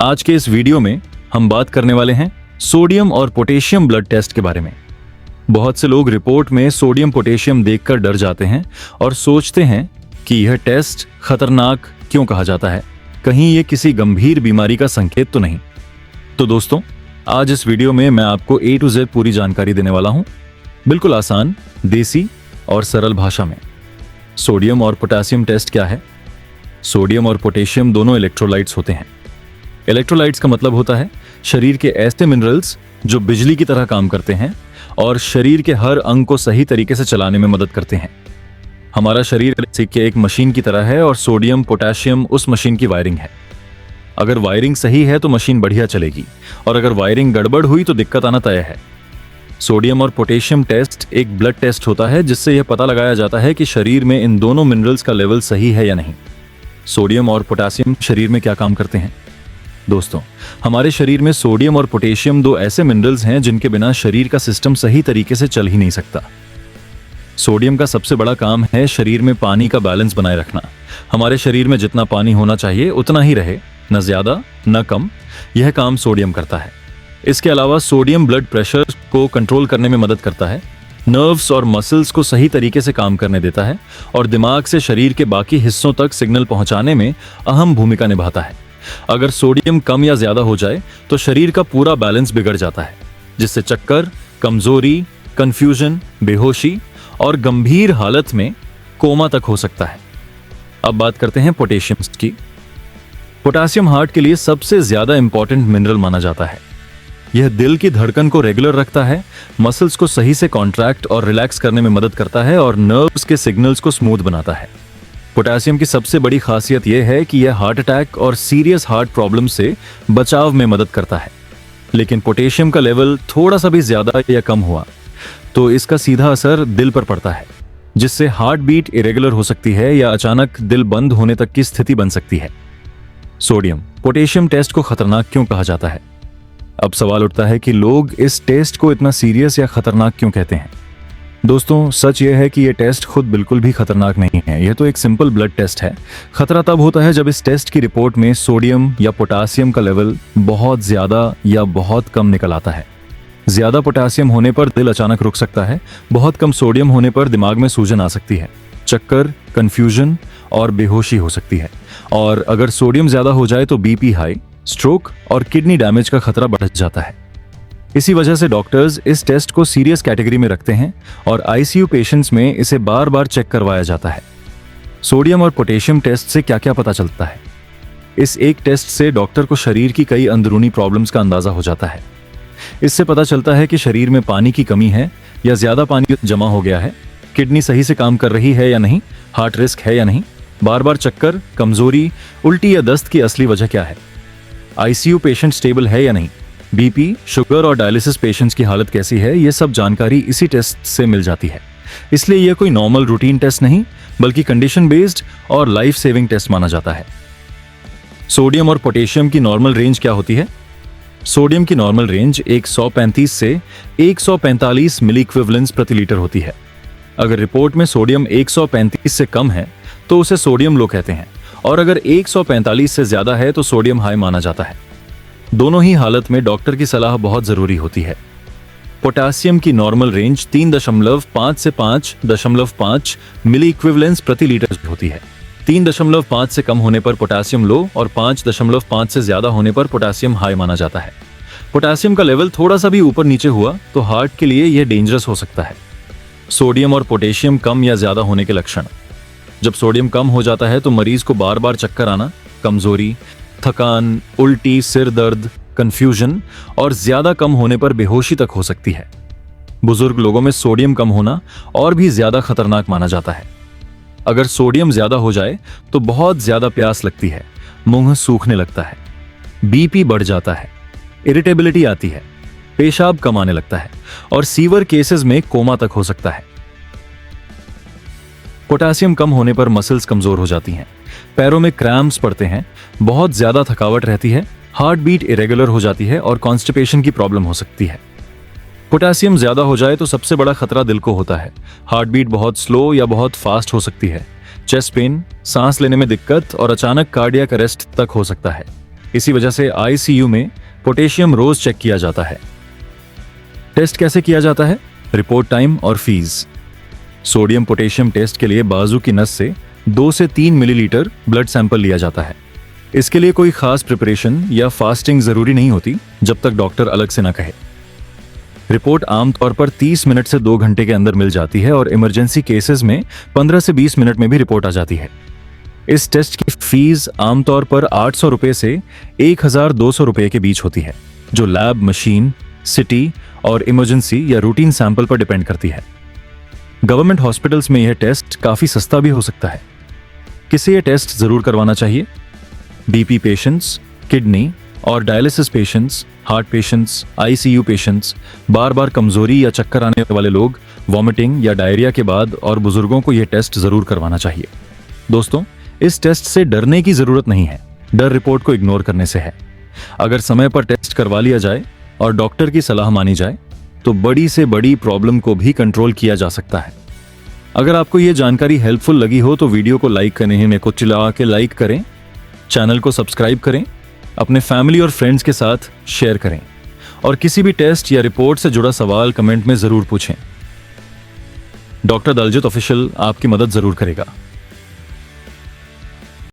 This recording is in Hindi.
आज के इस वीडियो में हम बात करने वाले हैं सोडियम और पोटेशियम ब्लड टेस्ट के बारे में। बहुत से लोग रिपोर्ट में सोडियम पोटेशियम देखकर डर जाते हैं और सोचते हैं कि यह टेस्ट खतरनाक क्यों कहा जाता है, कहीं ये किसी गंभीर बीमारी का संकेत तो नहीं। तो दोस्तों, आज इस वीडियो में मैं आपको A to Z पूरी जानकारी देने वाला हूं, बिल्कुल आसान, देसी और सरल भाषा में। सोडियम और पोटेशियम टेस्ट क्या है? सोडियम और पोटेशियम दोनों इलेक्ट्रोलाइट्स होते हैं। इलेक्ट्रोलाइट्स का मतलब होता है शरीर के ऐसे मिनरल्स जो बिजली की तरह काम करते हैं और शरीर के हर अंग को सही तरीके से चलाने में मदद करते हैं। हमारा शरीर के एक मशीन की तरह है और सोडियम पोटेशियम उस मशीन की वायरिंग है। अगर वायरिंग सही है तो मशीन बढ़िया चलेगी और अगर वायरिंग गड़बड़ हुई तो दिक्कत आना तय है। सोडियम और पोटेशियम टेस्ट एक ब्लड टेस्ट होता है जिससे यह पता लगाया जाता है कि शरीर में इन दोनों मिनरल्स का लेवल सही है या नहीं। सोडियम और पोटेशियम शरीर में क्या काम करते हैं? दोस्तों, हमारे शरीर में सोडियम और पोटेशियम दो ऐसे मिनरल्स हैं जिनके बिना शरीर का सिस्टम सही तरीके से चल ही नहीं सकता। सोडियम का सबसे बड़ा काम है शरीर में पानी का बैलेंस बनाए रखना। हमारे शरीर में जितना पानी होना चाहिए उतना ही रहे, न ज्यादा न कम। यह काम सोडियम करता है। इसके अलावा सोडियम ब्लड प्रेशर को कंट्रोल करने में मदद करता है, नर्व्स और मसल्स को सही तरीके से काम करने देता है और दिमाग से शरीर के बाकी हिस्सों तक सिग्नल पहुंचाने में अहम भूमिका निभाता है। अगर सोडियम कम या ज्यादा हो जाए तो शरीर का पूरा बैलेंस बिगड़ जाता है, जिससे चक्कर, कमजोरी, कंफ्यूजन, बेहोशी और गंभीर हालत में कोमा तक हो सकता है। अब बात करते हैं पोटेशियम की। पोटेशियम हार्ट के लिए सबसे ज्यादा इंपॉर्टेंट मिनरल माना जाता है। यह दिल की धड़कन को रेगुलर रखता है, मसल्स को सही से कॉन्ट्रैक्ट और रिलैक्स करने में मदद करता है और नर्व्स के सिग्नल्स को स्मूथ बनाता है। पोटेशियम की सबसे बड़ी खासियत यह है कि यह हार्ट अटैक और सीरियस हार्ट प्रॉब्लम से बचाव में मदद करता है। लेकिन पोटेशियम का लेवल थोड़ा सा भी ज्यादा या कम हुआ तो इसका सीधा असर दिल पर पड़ता है, जिससे हार्ट बीट इरेगुलर हो सकती है या अचानक दिल बंद होने तक की स्थिति बन सकती है। सोडियम पोटेशियम टेस्ट को खतरनाक क्यों कहा जाता है? अब सवाल उठता है कि लोग इस टेस्ट को इतना सीरियस या खतरनाक क्यों कहते हैं। दोस्तों, सच यह है कि यह टेस्ट खुद बिल्कुल भी खतरनाक नहीं है। यह तो एक सिंपल ब्लड टेस्ट है। खतरा तब होता है जब इस टेस्ट की रिपोर्ट में सोडियम या पोटेशियम का लेवल बहुत ज्यादा या बहुत कम निकल आता है। ज्यादा पोटेशियम होने पर दिल अचानक रुक सकता है, बहुत कम सोडियम होने पर दिमाग में सूजन आ सकती है, चक्कर, कंफ्यूजन और बेहोशी हो सकती है। और अगर सोडियम ज्यादा हो जाए तो बीपी हाई, स्ट्रोक और किडनी डैमेज का खतरा बढ़ जाता है। इसी वजह से डॉक्टर्स इस टेस्ट को सीरियस कैटेगरी में रखते हैं और आईसीयू पेशेंट्स में इसे बार बार चेक करवाया जाता है। सोडियम और पोटेशियम टेस्ट से क्या क्या पता चलता है? इस एक टेस्ट से डॉक्टर को शरीर की कई अंदरूनी प्रॉब्लम्स का अंदाजा हो जाता है। इससे पता चलता है कि शरीर में पानी की कमी है या ज्यादा पानी जमा हो गया है, किडनी सही से काम कर रही है या नहीं, हार्ट रिस्क है या नहीं, बार बार चक्कर, कमजोरी, उल्टी या दस्त की असली वजह क्या है, आईसीयू पेशेंट स्टेबल है या नहीं, बीपी, शुगर और डायलिसिस पेशेंट्स की हालत कैसी है, ये सब जानकारी इसी टेस्ट से मिल जाती है। इसलिए यह कोई नॉर्मल रूटीन टेस्ट नहीं बल्कि कंडीशन बेस्ड और लाइफ सेविंग टेस्ट माना जाता है। सोडियम और पोटेशियम की नॉर्मल रेंज क्या होती है? सोडियम की नॉर्मल रेंज 135 से 145 मिली इक्विवेलेंट्स प्रति लीटर होती है। अगर रिपोर्ट में सोडियम 135 से कम है तो उसे सोडियम लो कहते हैं और अगर 145 से ज्यादा है तो सोडियम हाई माना जाता है। दोनों ही हालत में डॉक्टर की सलाह बहुत जरूरी होती है। पोटेशियम की नॉर्मल रेंज 3.5 से 5.5 मिली इक्विवेलेंट्स प्रति लीटर होती है। 3.5 से कम होने पर पोटेशियम लो और 5.5 से ज्यादा होने पर पोटेशियम हाई माना जाता है। पोटेशियम का लेवल थोड़ा सा भी ऊपर नीचे हुआ तो हार्ट के लिए यह डेंजरस हो सकता है। सोडियम और पोटेशियम कम या ज्यादा होने के लक्षण। जब सोडियम कम हो जाता है तो मरीज को बार बार चक्कर आना, कमजोरी, थकान, उल्टी, सिर दर्द, कंफ्यूजन और ज्यादा कम होने पर बेहोशी तक हो सकती है। बुजुर्ग लोगों में सोडियम कम होना और भी ज्यादा खतरनाक माना जाता है। अगर सोडियम ज्यादा हो जाए तो बहुत ज्यादा प्यास लगती है, मुंह सूखने लगता है, बीपी बढ़ जाता है, इरिटेबिलिटी आती है, पेशाब कम आने लगता है और सीवर केसेस में कोमा तक हो सकता है। पोटेशियम कम होने पर मसल्स कमजोर हो जाती हैं, पैरों में क्रैम्प्स पड़ते हैं, बहुत ज्यादा थकावट रहती है, हार्ट बीट इरेगुलर हो जाती है और कॉन्स्टिपेशन की प्रॉब्लम हो सकती है। पोटेशियम ज्यादा हो जाए तो सबसे बड़ा खतरा दिल को होता है। हार्ट बीट बहुत स्लो या बहुत फास्ट हो सकती है, चेस्ट पेन, सांस लेने में दिक्कत और अचानक कार्डियक अरेस्ट तक हो सकता है। इसी वजह से आईसीयू में पोटेशियम रोज चेक किया जाता है। टेस्ट कैसे किया जाता है? रिपोर्ट टाइम और फीस। सोडियम पोटेशियम टेस्ट के लिए बाजू की नस से 2 से 3 मिलीलीटर ब्लड सैंपल लिया जाता है। इसके लिए कोई खास प्रिपरेशन या फास्टिंग जरूरी नहीं होती जब तक डॉक्टर अलग से ना कहे। रिपोर्ट आमतौर पर 30 मिनट से 2 घंटे के अंदर मिल जाती है और इमरजेंसी केसेस में 15 से 20 मिनट में भी रिपोर्ट आ जाती है। इस टेस्ट की फीस आमतौर पर 800 रुपए से 1200 रुपए के बीच होती है, जो लैब, मशीन, सिटी और इमरजेंसी या रूटीन सैंपल पर डिपेंड करती है। गवर्नमेंट हॉस्पिटल्स में यह टेस्ट काफी सस्ता भी हो सकता है। किसे यह टेस्ट जरूर करवाना चाहिए? बीपी पेशेंट्स, किडनी और dialysis patients, heart patients, ICU patients, बार बार कमजोरी या चक्कर आने वाले लोग, वॉमिटिंग या डायरिया के बाद और बुजुर्गों को यह टेस्ट जरूर करवाना चाहिए। दोस्तों, इस टेस्ट से डरने की जरूरत नहीं है। डर रिपोर्ट को इग्नोर करने से है। अगर समय पर टेस्ट करवा लिया जाए और डॉक्टर की सलाह मानी जाए तो बड़ी से बड़ी प्रॉब्लम को भी कंट्रोल किया जा सकता है। अगर आपको यह जानकारी हेल्पफुल लगी हो तो वीडियो को लाइक करने को चिल्ला के लाइक करें, चैनल को सब्सक्राइब करें, अपने फैमिली और फ्रेंड्स के साथ शेयर करें और किसी भी टेस्ट या रिपोर्ट से जुड़ा सवाल कमेंट में जरूर पूछें। डॉक्टर दलजीत ऑफिशियल आपकी मदद जरूर करेगा।